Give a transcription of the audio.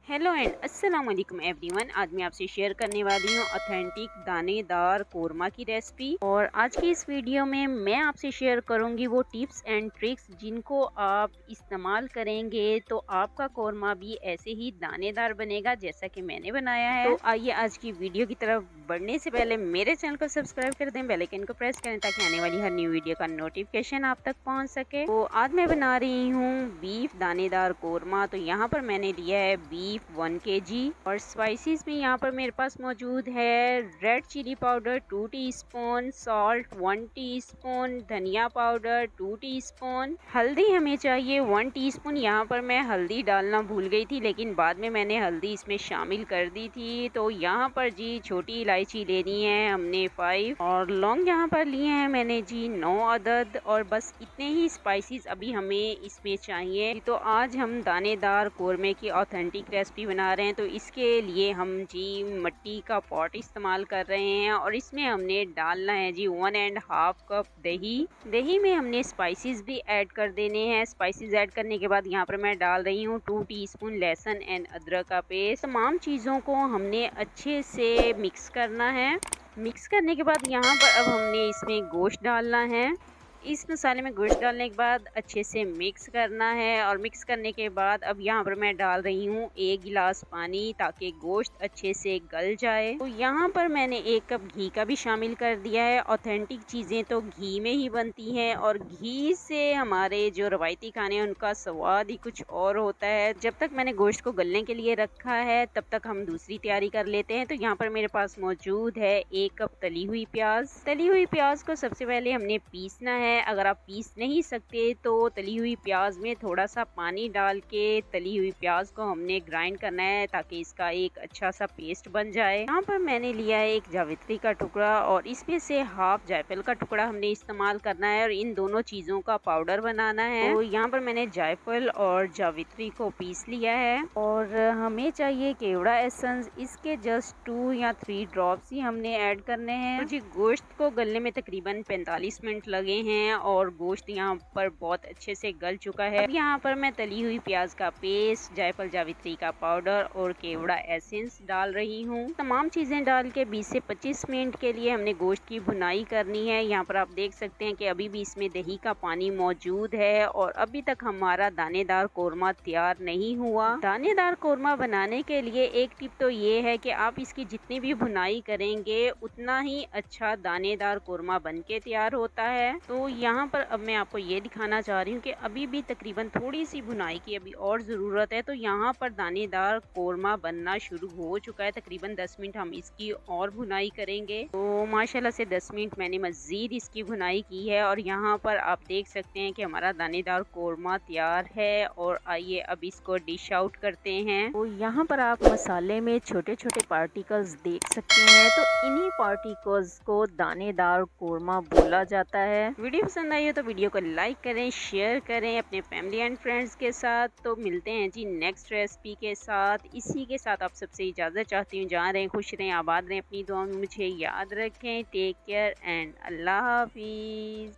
Hello and अस्सलाम वालेकुम everyone. आज मैं आपसे शेयर करने वाली हूँ ऑथेंटिक दानेदार कोरमा की रेसिपी। और आज की इस वीडियो में मैं आपसे शेयर करूँगी वो टिप्स एंड ट्रिक्स जिनको आप इस्तेमाल करेंगे तो आपका कोरमा भी ऐसे ही दानेदार बनेगा जैसा कि मैंने बनाया है। तो आइए आज की वीडियो की तरफ बढ़ने से पहले मेरे चैनल को सब्सक्राइब कर दें, बेल आइकन को प्रेस करें ताकि आने वाली हर न्यू वीडियो का नोटिफिकेशन आप तक पहुँच सके। तो आज मैं बना रही हूँ बीफ दानेदार कोरमा। तो यहाँ पर मैंने लिया है बीफ 1 kg और स्पाइसेस में यहाँ पर मेरे पास मौजूद है red chilli powder 2 teaspoon, salt 1 teaspoon, धनिया पाउडर 2 टीस्पून, हल्दी हमें चाहिए 1 टीस्पून। यहाँ पर मैं हल्दी डालना भूल गई थी लेकिन बाद में मैंने हल्दी इसमें शामिल कर दी थी। तो यहाँ पर जी छोटी इलायची लेनी है हमने 5 और लौंग यहाँ पर लिए हैं मैंने जी 9 अदद। और बस इतने ही स्पाइसेस अभी हमें इसमें चाहिए। तो आज हम दानेदार कोरमे की ऑथेंटिक रेसिपी बना रहे हैं। तो इसके लिए हम जी मिट्टी का पॉट इस्तेमाल कर रहे हैं और इसमें हमने डालना है जी 1.5 कप दही। दही में हमने स्पाइसेस भी ऐड कर देने हैं। स्पाइसेस ऐड करने के बाद यहाँ पर मैं डाल रही हूँ 2 टीस्पून लहसुन एंड अदरक का पेस्ट। तमाम चीज़ों को हमने अच्छे से मिक्स करना है। मिक्स करने के बाद यहाँ पर अब हमने इसमें गोश्त डालना है। इस मसाले में गोश्त डालने के बाद अच्छे से मिक्स करना है और मिक्स करने के बाद अब यहाँ पर मैं डाल रही हूँ 1 गिलास पानी ताकि गोश्त अच्छे से गल जाए। तो यहाँ पर मैंने 1 कप घी का भी शामिल कर दिया है। ऑथेंटिक चीज़ें तो घी में ही बनती हैं और घी से हमारे जो रवायती खाने हैं उनका स्वाद ही कुछ और होता है। जब तक मैंने गोश्त को गलने के लिए रखा है तब तक हम दूसरी तैयारी कर लेते हैं। तो यहाँ पर मेरे पास मौजूद है 1 कप तली हुई प्याज। तली हुई प्याज को सबसे पहले हमने पीसना है। अगर आप पीस नहीं सकते तो तली हुई प्याज में थोड़ा सा पानी डाल के तली हुई प्याज को हमने ग्राइंड करना है ताकि इसका एक अच्छा सा पेस्ट बन जाए। यहाँ पर मैंने लिया है एक जावित्री का टुकड़ा और इसमें से हाफ जायफल का टुकड़ा हमने इस्तेमाल करना है और इन दोनों चीज़ों का पाउडर बनाना है। तो यहाँ पर मैंने जायफल और जावित्री को पीस लिया है और हमें चाहिए केवड़ा एसेंस। इसके जस्ट 2 या 3 ड्रॉप्स ही हमने ऐड करने हैं। तो जी गोश्त को गलने में तकरीबन 45 मिनट लगे हैं और गोश्त यहाँ पर बहुत अच्छे से गल चुका है। अब यहाँ पर मैं तली हुई प्याज का पेस्ट, जायफल जावित्री का पाउडर और केवड़ा एसेंस डाल रही हूँ। तमाम चीज़ें डाल के 20 से 25 मिनट के लिए हमने गोश्त की भुनाई करनी है। यहाँ पर आप देख सकते हैं कि अभी भी इसमें दही का पानी मौजूद है और अभी तक हमारा दानेदार कोरमा तैयार नहीं हुआ। दानेदार कोरमा बनाने के लिए एक टिप तो ये है कि आप इसकी जितनी भी भुनाई करेंगे उतना ही अच्छा दानेदार कोरमा बन के तैयार होता है। तो यहाँ पर अब मैं आपको ये दिखाना चाह रही हूँ कि अभी भी तकरीबन थोड़ी सी भुनाई की अभी और ज़रूरत है। तो यहाँ पर दानेदार कोरमा बनना शुरू हो चुका है। तकरीबन 10 मिनट हम इसकी और भुनाई करेंगे। तो माशाल्लाह से 10 मिनट मैंने मज़ीद इसकी भुनाई की है और यहाँ पर आप देख सकते हैं कि हमारा दानेदार कोरमा तैयार है। और आइए अब इसको डिश आउट करते हैं। तो यहाँ पर आप मसाले में छोटे छोटे पार्टिकल्स देख सकते हैं। तो इन्हीं पार्टिकल्स को दानेदार कोरमा बोला जाता है। वीडियो पसंद आई हो तो वीडियो को लाइक करें, शेयर करें अपने फैमिली एंड फ्रेंड्स के साथ। तो मिलते हैं जी नेक्स्ट रेसिपी के साथ। इसी के साथ आप सबसे इजाज़त चाहती हूँ। जहाँ रहें खुश रहें, आबाद रहें, अपनी दुआ में मुझे याद रखें। टेक केयर एंड अल्लाह हाफिज़।